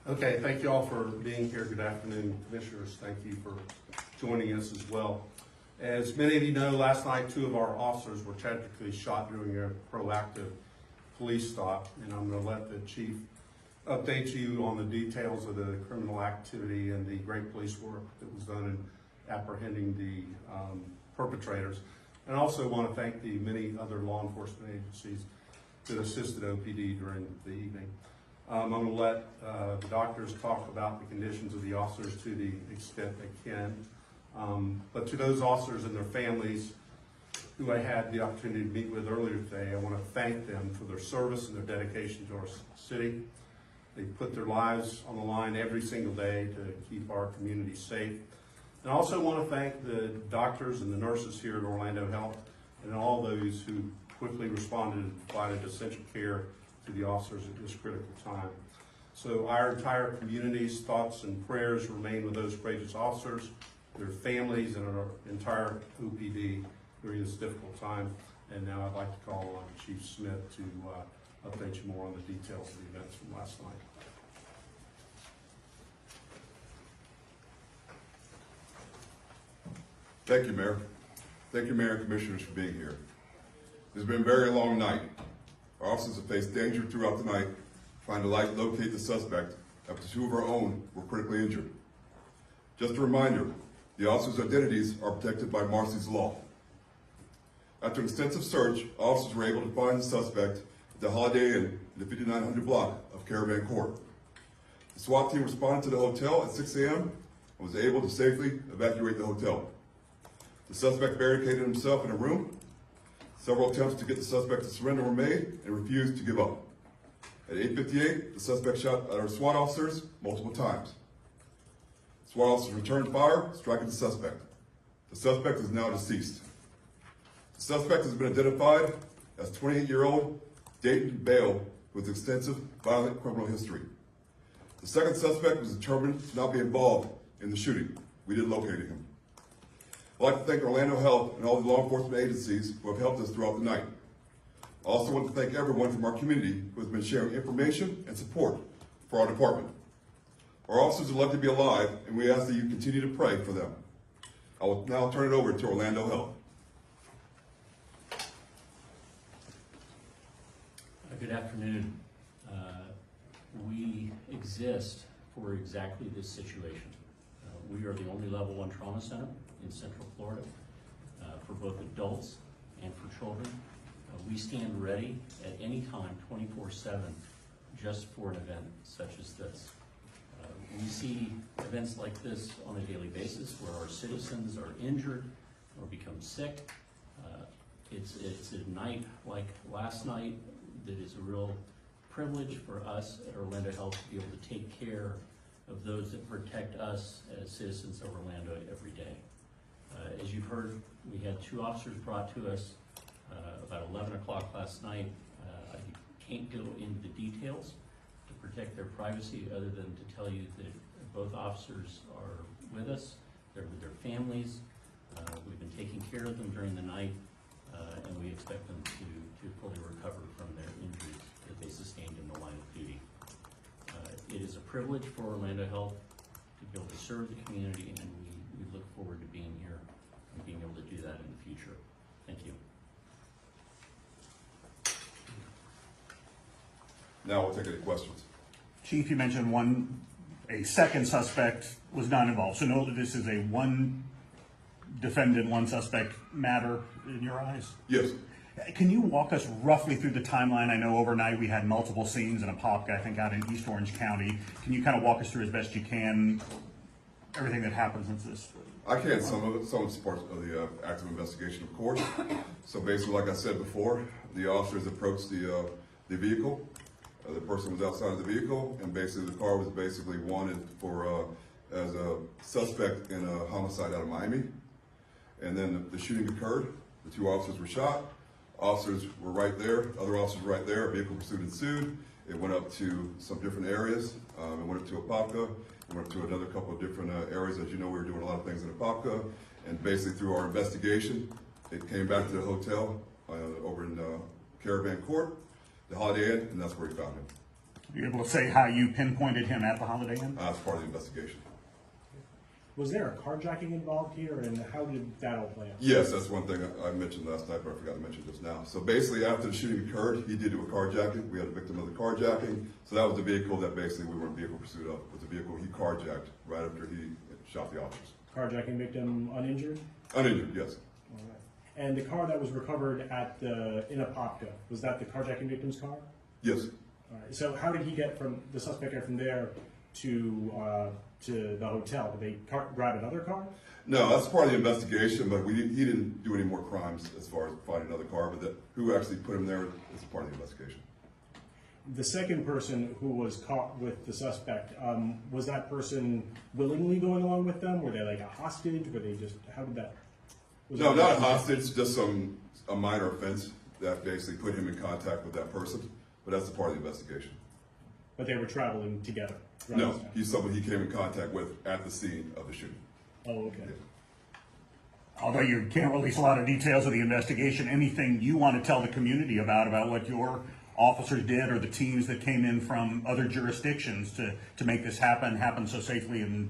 Okay, thank you all for being here. Good afternoon, commissioners. Thank you for joining us as well. As many of you know, last night 2 of our officers were tragically shot during a proactive police stop, and I'm going to let the chief update you on the details of the criminal activity and the great police work that was done in apprehending the perpetrators. And I also want to thank the many other law enforcement agencies that assisted OPD during the evening. I'm going to let the doctors talk about the conditions of the officers to the extent they can. But to those officers and their families who I had the opportunity to meet with earlier today, I want to thank them for their service and their dedication to our city. They put their lives on the line every single day to keep our community safe. And I also want to thank the doctors and the nurses here at Orlando Health and all those who quickly responded and provided essential care to the officers at this critical time. So our entire community's thoughts and prayers remain with those courageous officers, their families, and our entire OPD during this difficult time. And now I'd like to call on Chief Smith to update you more on the details of the events from last night. Thank you, Mayor. Thank you, Mayor and Commissioners, for being here. It's been a very long night. Our officers have faced danger throughout the night, trying to locate the suspect after 2 of our own were critically injured. Just a reminder, the officers' identities are protected by Marcy's Law. After an extensive search, officers were able to find the suspect at the Holiday Inn in the 5900 block of Caravan Court. The SWAT team responded to the hotel at 6 a.m. and was able to safely evacuate the hotel. The suspect barricaded himself in a room. Several attempts to get the suspect to surrender were made and refused to give up. At 8:58, the suspect shot at our SWAT officers multiple times. SWAT officers returned fire, striking the suspect. The suspect is now deceased. The suspect has been identified as 28-year-old Dayton Bale with extensive violent criminal history. The second suspect was determined to not be involved in the shooting. We did locate him. I'd like to thank Orlando Health and all the law enforcement agencies who have helped us throughout the night. I also want to thank everyone from our community who has been sharing information and support for our department. Our officers are lucky to be alive, and we ask that you continue to pray for them. I will now turn it over to Orlando Health. Good afternoon. We exist for exactly this situation. We are the only level 1 trauma center in Central Florida for both adults and for children. We stand ready at any time, 24/7, just for an event such as this. We see events like this on a daily basis where our citizens are injured or become sick. It's a night like last night that is a real privilege for us at Orlando Health to be able to take care of those that protect us as citizens of Orlando every day. As you've heard, we had 2 officers brought to us about 11 o'clock last night. I can't go into the details to protect their privacy other than to tell you that both officers are with us. They're with their families. We've been taking care of them during the night, and we expect them to fully recover from their injuries that they sustained in the line of duty. It is a privilege for Orlando Health to be able to serve the community, and we look forward to being here and being able to do that in the future. Thank you. Now we'll take any questions. Chief, you mentioned a second suspect was not involved. So no, this is a 1 defendant, 1 suspect matter in your eyes? Yes. Can you walk us roughly through the timeline? I know overnight we had multiple scenes in Apopka, I think out in East Orange County. Can you kind of walk us through as best you can everything that happened since this? I can. Some of it's part of the active investigation, of course. So basically, like I said before, the officers approached the vehicle. The person was outside of the vehicle, and basically the car was basically wanted for as a suspect in a homicide out of Miami. And then the shooting occurred. The 2 officers were shot. Officers were right there. Other officers were right there. A vehicle pursuit ensued. It went up to some different areas. It went up to Apopka. It went up to another couple of different areas. As you know, we were doing a lot of things in Apopka. And basically through our investigation, it came back to the hotel over in Caravan Court, the Holiday Inn, and that's where we found him. Are you able to say how you pinpointed him at the Holiday Inn? That's part of the investigation. Was there a carjacking involved here, and how did that all play out? Yes, that's one thing I mentioned last night, but I forgot to mention just now. So basically, after the shooting occurred, he did do a carjacking. We had a victim of the carjacking. So that was the vehicle that basically we were in vehicle pursuit of, was the vehicle he carjacked right after he shot the officers. Carjacking victim uninjured? Uninjured, yes. All right. And the car that was recovered at in Apopka, was that the carjacking victim's car? Yes. All right. So how did he get from the suspect get from there to the hotel? Did they grab another car? No, that's part of the investigation, but he didn't do any more crimes as far as finding another car, but who actually put him there is part of the investigation. The second person who was caught with the suspect, was that person willingly going along with them? Were they like a hostage? Were they just, how did that? No, not a hostage, just a minor offense that basically put him in contact with that person, but that's a part of the investigation. But they were traveling together? No, he's someone he came in contact with at the scene of the shooting. Oh, okay. Although you can't release a lot of details of the investigation, anything you want to tell the community about what your officers did or the teams that came in from other jurisdictions to make this happen so safely and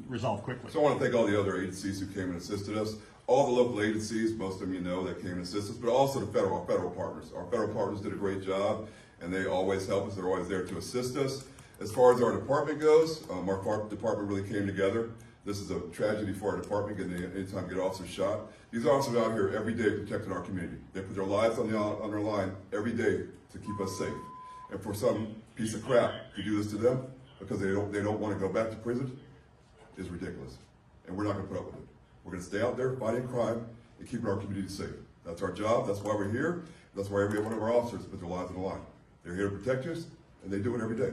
resolve quickly? So I want to thank all the other agencies who came and assisted us, all the local agencies, most of them you know, that came and assisted us, but also our federal partners. Our federal partners did a great job, and they always help us. They're always there to assist us. As far as our department goes, our department really came together. This is a tragedy for our department, getting anytime we get officers shot. These officers are out here every day protecting our community. They put their lives on the line every day to keep us safe. And for some piece of crap to do this to them because they don't want to go back to prison is ridiculous. And we're not going to put up with it. We're going to stay out there fighting crime and keeping our community safe. That's our job. That's why we're here. That's why every one of our officers put their lives on the line. They're here to protect us, and they do it every day.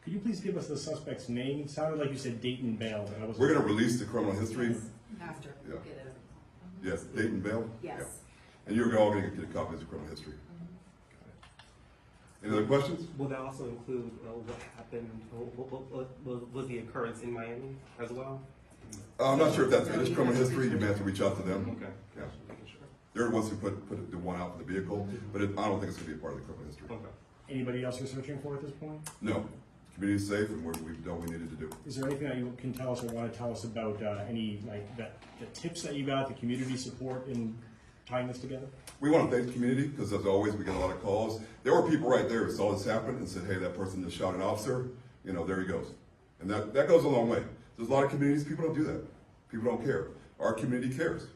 Could you please give us the suspect's name? It sounded like you said Dayton Bale. But I wasn't We're going to release the criminal history. After, Yeah. we'll get it. Yes, Dayton Bale? Yes. Yeah. And you're all going to get a copy of the criminal history. Any other questions? Will that also include what happened, what was the occurrence in Miami as well? I'm not sure if that's in this criminal history. You may have to reach out to them. Okay. Yeah. Making sure. They're the ones who put the one out for the vehicle, but I don't think it's going to be a part of the criminal history. Okay. Anybody else you're searching for at this point? No. Community's safe, and we've done what we needed to do. Is there anything that you can tell us or want to tell us about any the tips that you got, the community support in tying this together? We want to thank the community because, as always, we get a lot of calls. There were people right there who saw this happen and said, "Hey, that person just shot an officer. You know, there he goes." And that goes a long way. There's a lot of communities, people don't do that. People don't care. Our community cares.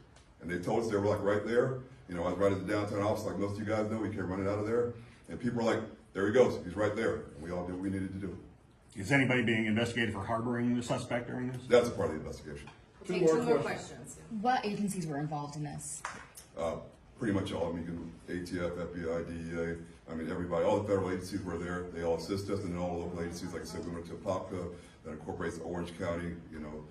And they told us they were like right there. You know, I was right at the downtown office, like most of you guys know. We came running out of there. And people were like, there he goes. He's right there. And we all did what we needed to do. Is anybody being investigated for harboring the suspect during this? That's a part of the investigation. We'll take two more questions. What agencies were involved in this? Pretty much all of them. You can ATF, FBI, DEA. I mean, everybody. All the federal agencies were there. They all assist us. And then all the local agencies, like I said, we went to Apopka, that incorporates Orange County. You know,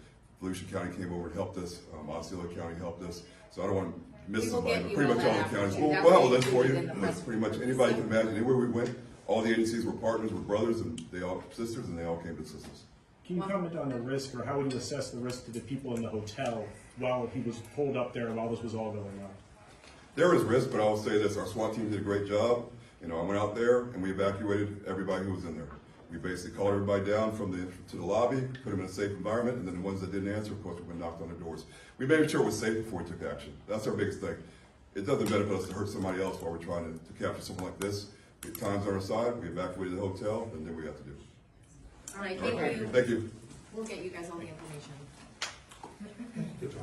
Volusia County came over and helped us. Osceola County helped us. So I don't want to miss We will somebody, get but you pretty all much all that the counties. after, too. We'll That have a will be list for you. included in the But pretty much anybody you can imagine. Anywhere we went, all the agencies were partners, were brothers, and they all sisters, and they all came to assist us. Can you comment on the risk, or how would you assess the risk to the people in the hotel while he was pulled up there while this was all going on? There was risk, but I will say this, our SWAT team did a great job. You know, I went out there and we evacuated everybody who was in there. We basically called everybody down to the lobby, put them in a safe environment, and then the ones that didn't answer, of course, we went and knocked on their doors. We made sure it was safe before we took action. That's our biggest thing. It doesn't benefit us to hurt somebody else while we're trying to capture someone like this. The time's on our side, we evacuated the hotel, and then we have to do. All right, thank you. Thank you. We'll get you guys all the information. Good job.